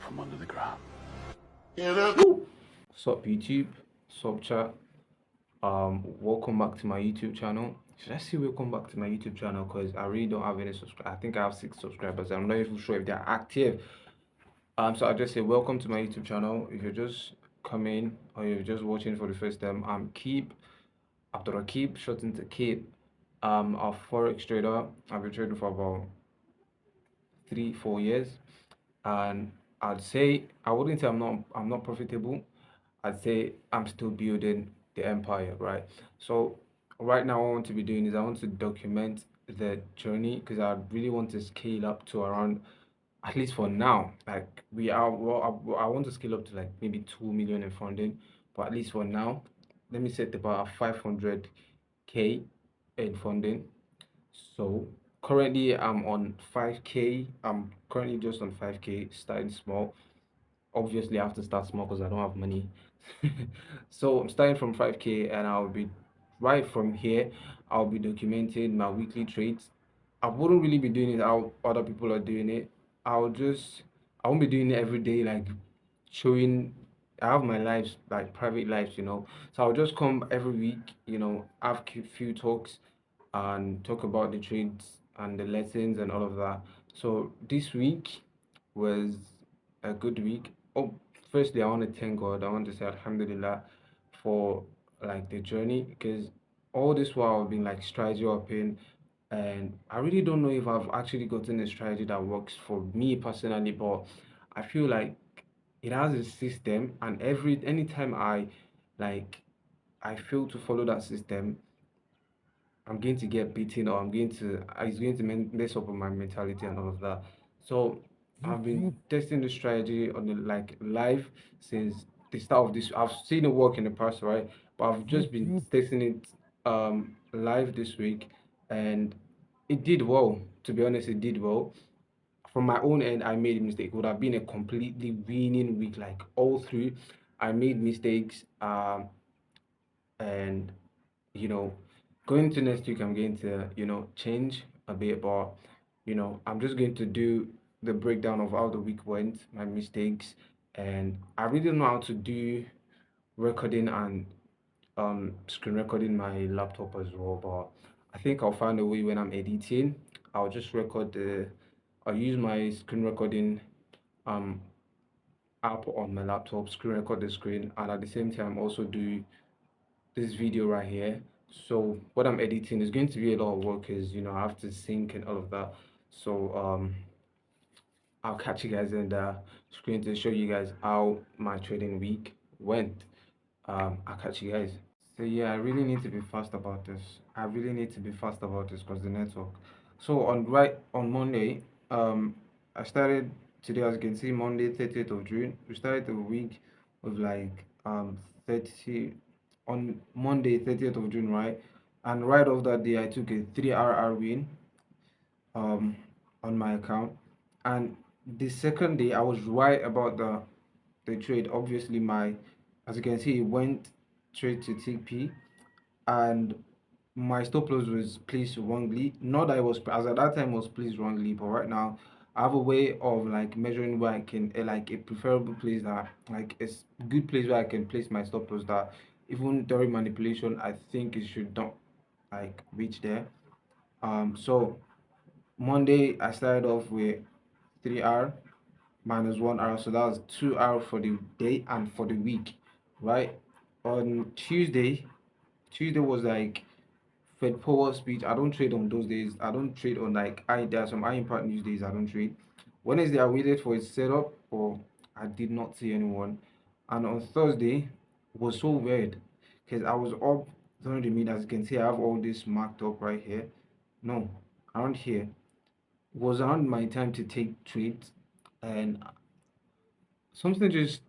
from under the ground. Sup YouTube, sup chat. Welcome back to my YouTube channel. Should I say welcome back to my YouTube channel? Because I really don't have any subscribers. I think I have 6 subscribers. I'm not even sure if they're active. So I just say welcome to my YouTube channel. If you're just coming or you're just watching for the first time, I'm Keep Abdul Keep, shortened to Keep. A forex trader. I've been trading for about 3, 4 years, and I'd say I wouldn't say I'm not profitable. I'd say I'm still building the empire, right? So right now, what I want to be doing is I want to document the journey because I really want to scale up to around, at least for now, like we are. Well, I want to scale up to like maybe 2 million in funding, but at least for now, let me set about 500K in funding. So currently I'm on 5K. I'm currently just on 5K, starting small. Obviously, I have to start small because I don't have money. So I'm starting from 5K, and I'll be right from here. I'll be documenting my weekly trades. I wouldn't really be doing it how other people are doing it. I'll just I won't be doing it every day, like showing. I have my lives, like private lives. So I'll just come every week, have few talks and talk about the trades and the lessons and all of that. So this week was a good week. Oh, firstly, I want to thank God. I want to say Alhamdulillah for like the journey, because all this while I've been like strategy upping, and I really don't know if I've actually gotten a strategy that works for me personally, but I feel like it has a system, and anytime like I fail to follow that system, I'm going to get beaten, or it's going to mess up on my mentality and all of that. So I've been testing the strategy on the like live since the start of this. I've seen it work in the past, right? But I've just been testing it live this week, and it did well. To be honest, it did well. From my own end, I made a mistake. It would have been a completely winning week, like all through. I made mistakes, and you know, going to next week, I'm going to, change a bit, but, I'm just going to do the breakdown of how the week went, my mistakes, and I really don't know how to do recording and screen recording my laptop as well, but I think I'll find a way when I'm editing. I'll just I'll use my screen recording um app on my laptop, screen record the screen, and at the same time also do this video right here. So what I'm editing is going to be a lot of work, because I have to sync and all of that. So I'll catch you guys in the screen to show you guys how my trading week went. I'll catch you guys. So yeah, I really need to be fast about this. I really need to be fast about this because the network. So on Monday, I started today, as you can see, Monday 30th of June. We started the week with like 30 on Monday 30th of June, right? And right off that day, I took a 3 RR win um on my account. And the second day, I was right about the trade. Obviously, as you can see, it went trade to TP, and my stop loss was placed wrongly. Not that it was, as at that time it was placed wrongly, but right now I have a way of like measuring where I can, like a preferable place, that like it's good place where I can place my stop loss, that even during manipulation I think it should not like reach there. So Monday I started off with 3R minus 1 hour, so that was 2 hour for the day and for the week, right? On Tuesday was like Fed Power speech. I don't trade on those days. I don't trade on like there are some high impact news days. I don't trade. Wednesday I waited for its setup, but I did not see anyone. And on Thursday was so weird because I was up during the meet. As you can see, I have all this marked up right here. No, around here was around my time to take trades, and something just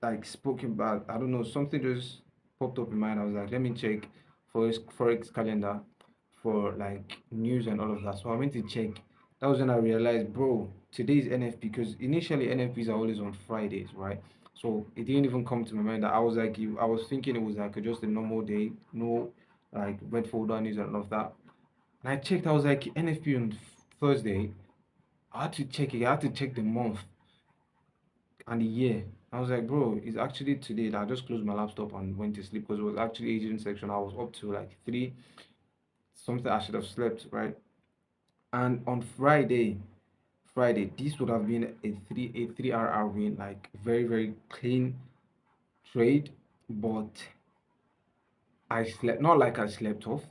like spoken about. I don't know, something just popped up in mind. I was like, let me check forex calendar for like news and all of that. So I went to check. That was when I realized, bro, today is NFP, because initially NFPs are always on Fridays, right? So it didn't even come to my mind that I was thinking it was like just a normal day, no like red folder news and all of that. And I checked, I was like, NFP on Thursday. I had to check it. I had to check the month. and a year. I was like, bro, it's actually today that I just closed my laptop and went to sleep because it was actually Asian section. I was up to like three, something I should have slept, right? And on Friday, this would have been a 3 hour win, like very, very clean trade, but I slept not like I slept off.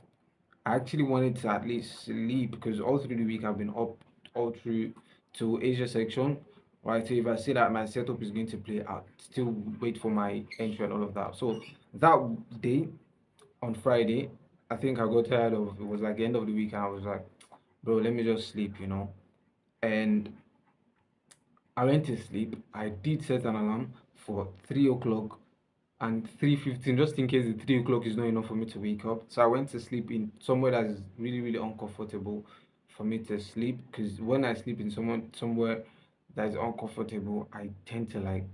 I actually wanted to at least sleep because all through the week I've been up all through to Asia section. Right. So if I say that my setup is going to play, I'll still wait for my entry and all of that. So that day on Friday, I think I got tired of it was like the end of the week and I was like, bro, let me just sleep. And I went to sleep. I did set an alarm for 3 o'clock and 3:15, just in case the 3 o'clock is not enough for me to wake up. So I went to sleep in somewhere that is really, really uncomfortable for me to sleep. Because when I sleep in somewhere that is uncomfortable, I tend to like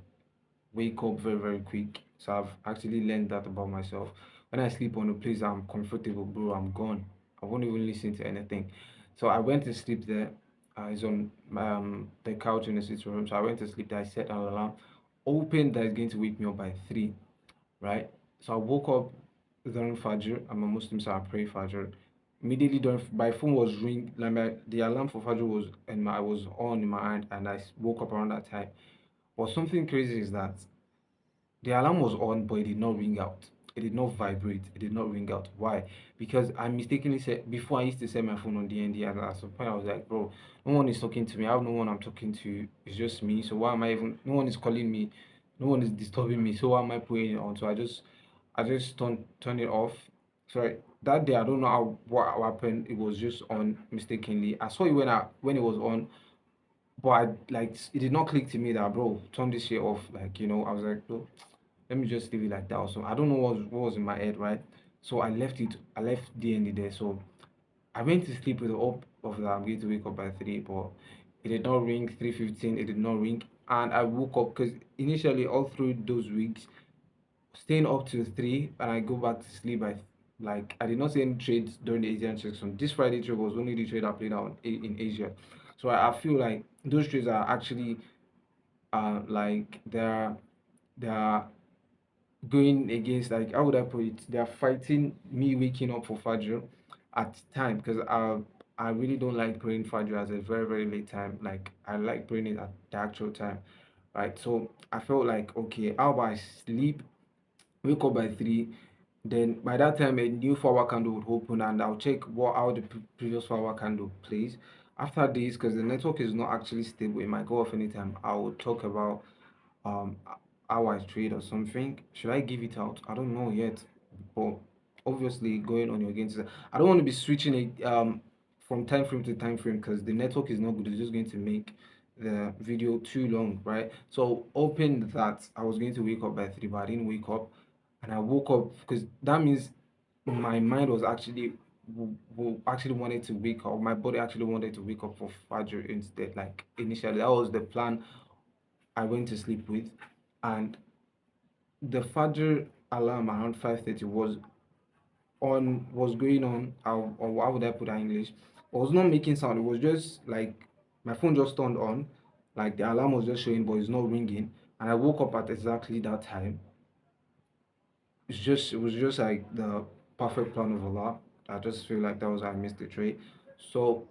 wake up very, very quick. So I've actually learned that about myself. When I sleep on a place I'm comfortable, bro, I'm gone. I won't even listen to anything. So I went to sleep there. It's on the couch in the sitting room. So I went to sleep there. I set an alarm, hoping that it's going to wake me up by 3, right? So I woke up during Fajr. I'm a Muslim, so I pray Fajr. Immediately during my phone was ring, like the alarm for Fajr was was on in my hand, and woke up around that time. But something crazy is that the alarm was on, but it did not ring out. It did not vibrate. It did not ring out. Why? Because I mistakenly said before I used to set my phone on DND, and at some point I was like, bro, no one is talking to me. I have no one I'm talking to. It's just me. So why am I even? No one is calling me. No one is disturbing me. So why am I putting it on? So I just turn it off. Sorry, that day I don't know what happened. It was just on mistakenly. I saw it when it was on, but I like it did not click to me that, bro, turn this shit off. Like, I was like, bro, let me just leave it like that. Also, I don't know what was in my head, right? So I left it. I left DND there. So I went to sleep with the hope of that I'm going to wake up by 3, but it did not ring. 3:15, it did not ring, and I woke up because initially all through those weeks, staying up to 3, and I go back to sleep. I did not see any trades during the Asian section. This Friday trade was only the trade I played out in Asia. So I feel like those trades are actually like they're going against, like, how would I put it? They're fighting me waking up for Fajr at time because I really don't like praying Fajr as a very, very late time. Like, I like praying it at the actual time, right? So I felt like, okay, how about I sleep, wake up by 3, then by that time a new flower candle would open and I'll check how the previous flower candle plays. After this, because the network is not actually stable, it might go off anytime. I will talk about um how I trade or something. Should I give it out? I don't know yet. But obviously going on your gains, I don't want to be switching it from time frame to time frame because the network is not good. It's just going to make the video too long, right? So open that I was going to wake up by 3, but I didn't wake up, and I woke up because that means my mind was actually wanted to wake up. My body actually wanted to wake up for Fajr instead. Like initially, that was the plan I went to sleep with, and the Fajr alarm around 5:30 was going on. Or how would I put that in English? It was not making sound. It was just like my phone just turned on, like the alarm was just showing, but it's not ringing. And I woke up at exactly that time. It was just like the perfect plan of Allah. I just feel like that was I missed the trade. So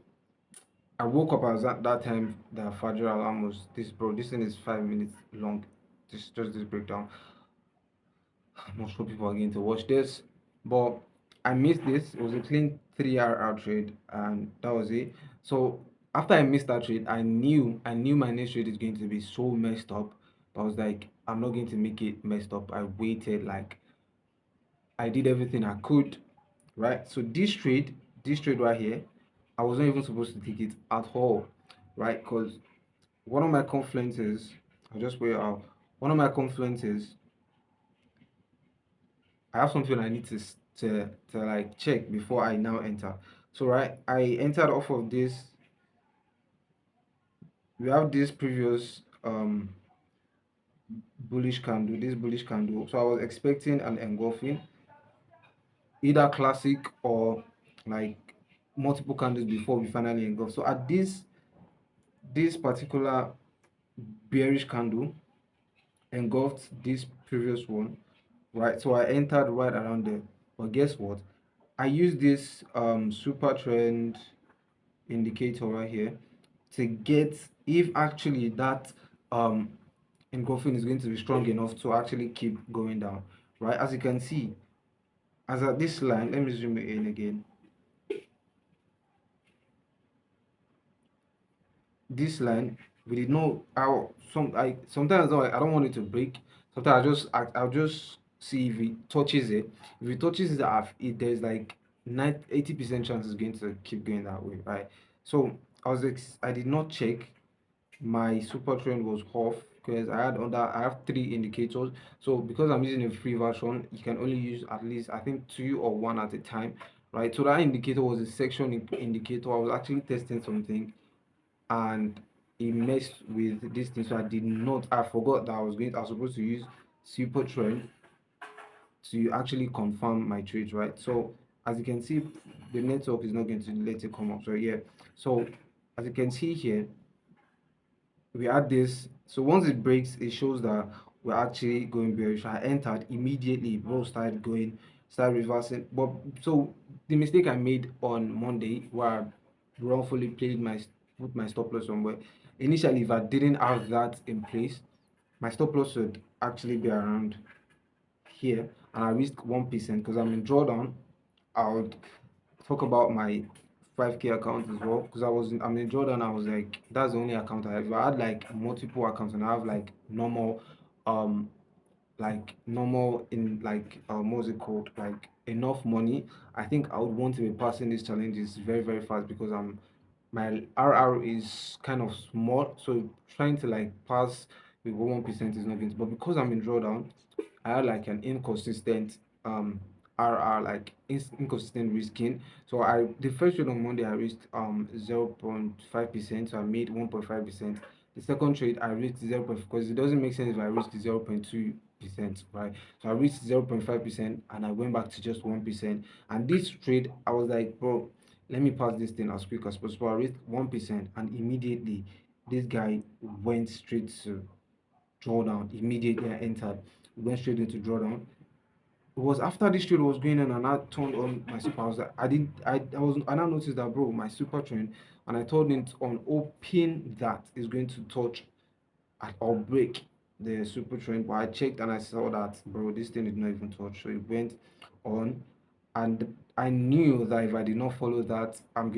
I woke up at that time. The Fajr alarm was this, bro. This thing is 5 minutes long. Just this breakdown. I'm not sure people are going to watch this, but I missed this. It was a clean 3 hour trade, and that was it. So after I missed that trade, I knew my next trade is going to be so messed up. But I was like, I'm not going to make it messed up. I waited, like I did everything I could, right? So this trade right here, I wasn't even supposed to take it at all, right? Because one of my confluences, I'll just wait out. One of my confluences, I have something I need to like check before I now enter. So right, I entered off of this. We have this previous bullish candle, this bullish candle. So I was expecting an engulfing, either classic or like multiple candles before we finally engulf. So at this particular bearish candle, engulfed this previous one, right? So I entered right around there. But guess what? I used this super trend indicator right here to get if actually that um engulfing is going to be strong enough to actually keep going down, right? As you can see, as at this line, let me zoom it in again. This line, we did know how I sometimes I don't want it to break. Sometimes I'll just see if it touches it. If it touches it, there's like 80% chance it's going to keep going that way, right? So I did not check my super trend was off because I have three indicators. So because I'm using a free version, you can only use at least I think two or one at a time, right? So that indicator was a section indicator. I was actually testing something and it messed with this thing. So I forgot that I was supposed to use super trend to actually confirm my trades, right? So as you can see, the network is not going to let it come up. So yeah, so as you can see here, we had this. So once it breaks, it shows that we're actually going bearish. I entered immediately, bro, started reversing. But so the mistake I made on Monday, where I wrongfully put my stop loss somewhere. Initially, if I didn't have that in place, my stop loss would actually be around here, and I risk 1% because I'm in drawdown. I would talk about my 5K account as well because I'm in Jordan. I was like, that's the only account I have. If I had like multiple accounts and I have um normal in what's it called, like enough money, I think I would want to be passing these challenges very very fast because my RR is kind of small, so trying to like pass with 1% is not going to. But because I'm in drawdown, I had like an inconsistent RR, like inconsistent risking. So the first trade on Monday I risked 0.5%, so I made 1.5%. The second trade I risked 0. Because it doesn't make sense if I risk 0.2%, right? So I risked 0.5% and I went back to just 1%. And this trade I was like, bro, let me pass this thing as quick as possible. I risked 1% and immediately this guy went straight to drawdown. Immediately I entered, went straight into drawdown. It was after this trade was going on and I turned on my super. I was like, I was, and I noticed that, bro, my super trend, and I told it on open that is going to touch or break the super trend. But I checked and I saw that, bro, this thing did not even touch. So it went on, and I knew that if I did not follow that, it's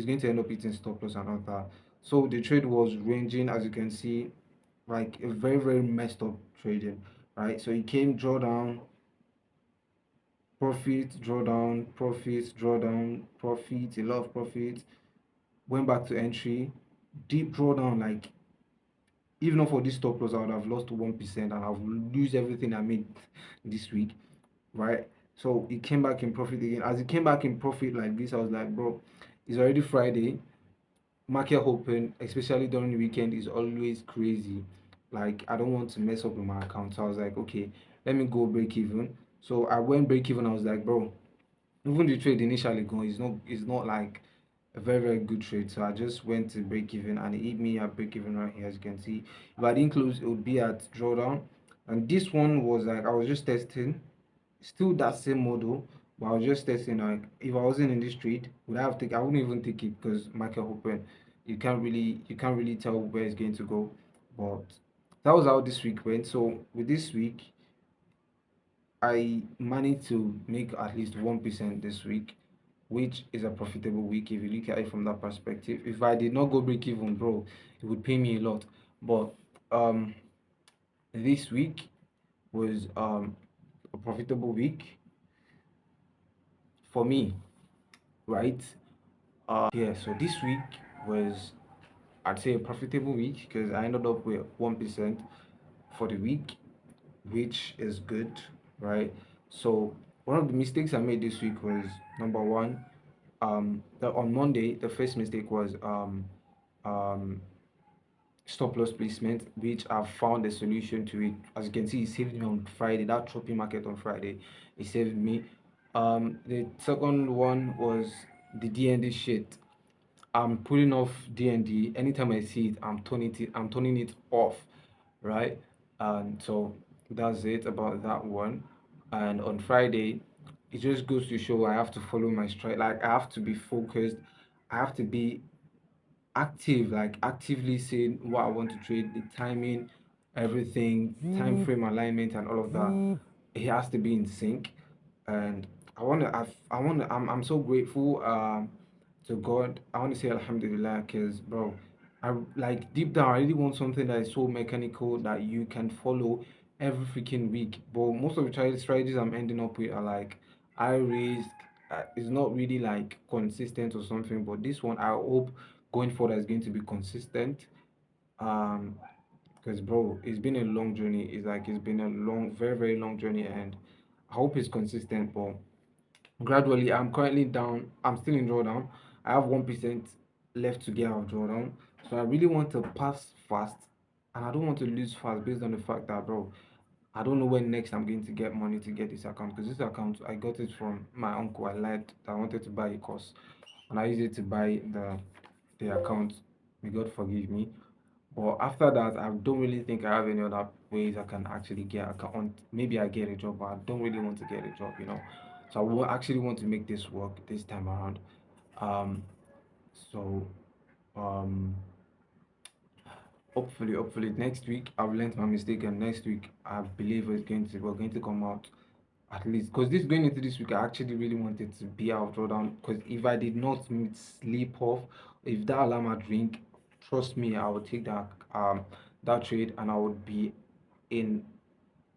going to end up hitting stop loss and all that. So the trade was ranging, as you can see, like a very very messed up trading, right? So it came drawdown, profit, drawdown, profit, drawdown, profit, a lot of profit, went back to entry, deep drawdown. Like even not for this stop loss, I would have lost 1% and I've lose everything I made this week, right? So it came back in profit again. As it came back in profit like this, I was like, bro, it's already Friday. Market open, especially during the weekend, is always crazy. Like I don't want to mess up with my account. So I was like, okay, let me go break even. So I went break even. I was like, bro, even the trade initially going is not like a very very good trade. So I just went to break even and it hit me at break even right here. As you can see, if I didn't close, it would be at drawdown. And this one was like I was just testing, still that same model, but I was just testing. Like if I wasn't in this trade, I wouldn't even take it because market open. You can't really tell where it's going to go. But that was how this week went. So with this week, I managed to make at least 1% this week, which is a profitable week if you look at it from that perspective. If I did not go break even, bro, it would pay me a lot. But um, this week was a profitable week for me, right? Yeah, so this week was, I'd say, a profitable week because I ended up with 1% for the week, which is good, right? So one of the mistakes I made this week was number one, on Monday, the first mistake was um, stop loss placement, which I've found a solution to it. As you can see, it saved me on Friday. That choppy market on Friday, it saved me. The second one was the DND shit. I'm putting off DND anytime I see it. I'm turning it off, right? And so that's it about that one. And on Friday, it just goes to show I have to follow my stride. Like I have to be focused. I have to be active, like actively saying what I want to trade, the timing, everything, time frame alignment, and all of that. It has to be in sync. And I'm so grateful to God. I want to say Alhamdulillah, because bro, I like deep down, I really want something that is so mechanical that you can follow every freaking week. But most of the strategies I'm ending up with are like high risk. It's not really like consistent or something. But this one, I hope going forward is going to be consistent. Um, because bro, it's been a long journey. It's been a long, very, very long journey, and I hope it's consistent. But gradually, I'm currently down. I'm still in drawdown. I have 1% left to get out of drawdown. So I really want to pass fast, and I don't want to lose fast based on the fact that, bro, I don't know when next I'm going to get money to get this account, because this account I got it from my uncle. I lied. I wanted to buy a course, and I used it to buy the account. May God forgive me. But after that, I don't really think I have any other ways I can actually get account. Maybe I get a job, but I don't really want to get a job, you know. So actually want to make this work this time around. Um, so um, hopefully next week I've learned my mistake, and next week I believe we're going to come out at least, because this going into this week I actually really wanted to be out of drawdown, because if I did not sleep off, if that alarm had ring, trust me, I would take that trade and I would be in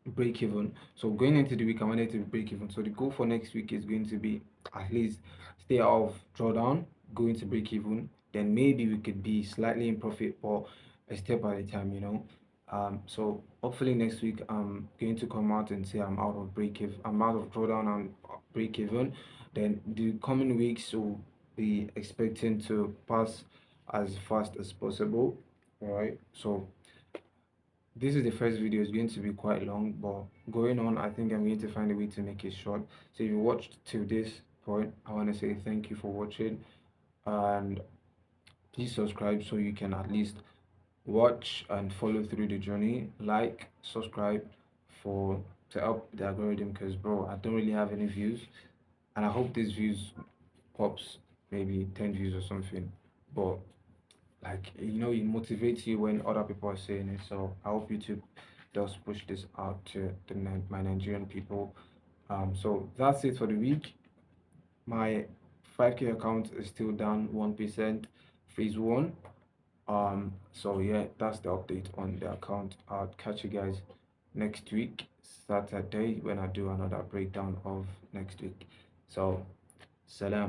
break even. So going into the week, I wanted to break even. So the goal for next week is going to be at least stay out of drawdown, go into break even. Then maybe we could be slightly in profit, or a step at a time, you know. So hopefully next week I'm going to come out and say I'm out of break even, I'm out of drawdown and break even. Then the coming weeks will be expecting to pass as fast as possible. All right. So this is the first video. It's going to be quite long, but going on, I think I'm going to find a way to make it short. So if you watched till this point, I want to say thank you for watching, and please subscribe so you can at least watch and follow through the journey. Like, subscribe for to help the algorithm, because bro, I don't really have any views, and I hope these views pops maybe 10 views or something. But like, you know, it motivates you when other people are saying it. So I hope YouTube does push this out to my Nigerian people. So that's it for the week. My 5K account is still down 1%, phase one. So yeah, that's the update on the account. I'll catch you guys next week Saturday when I do another breakdown of next week. So salam.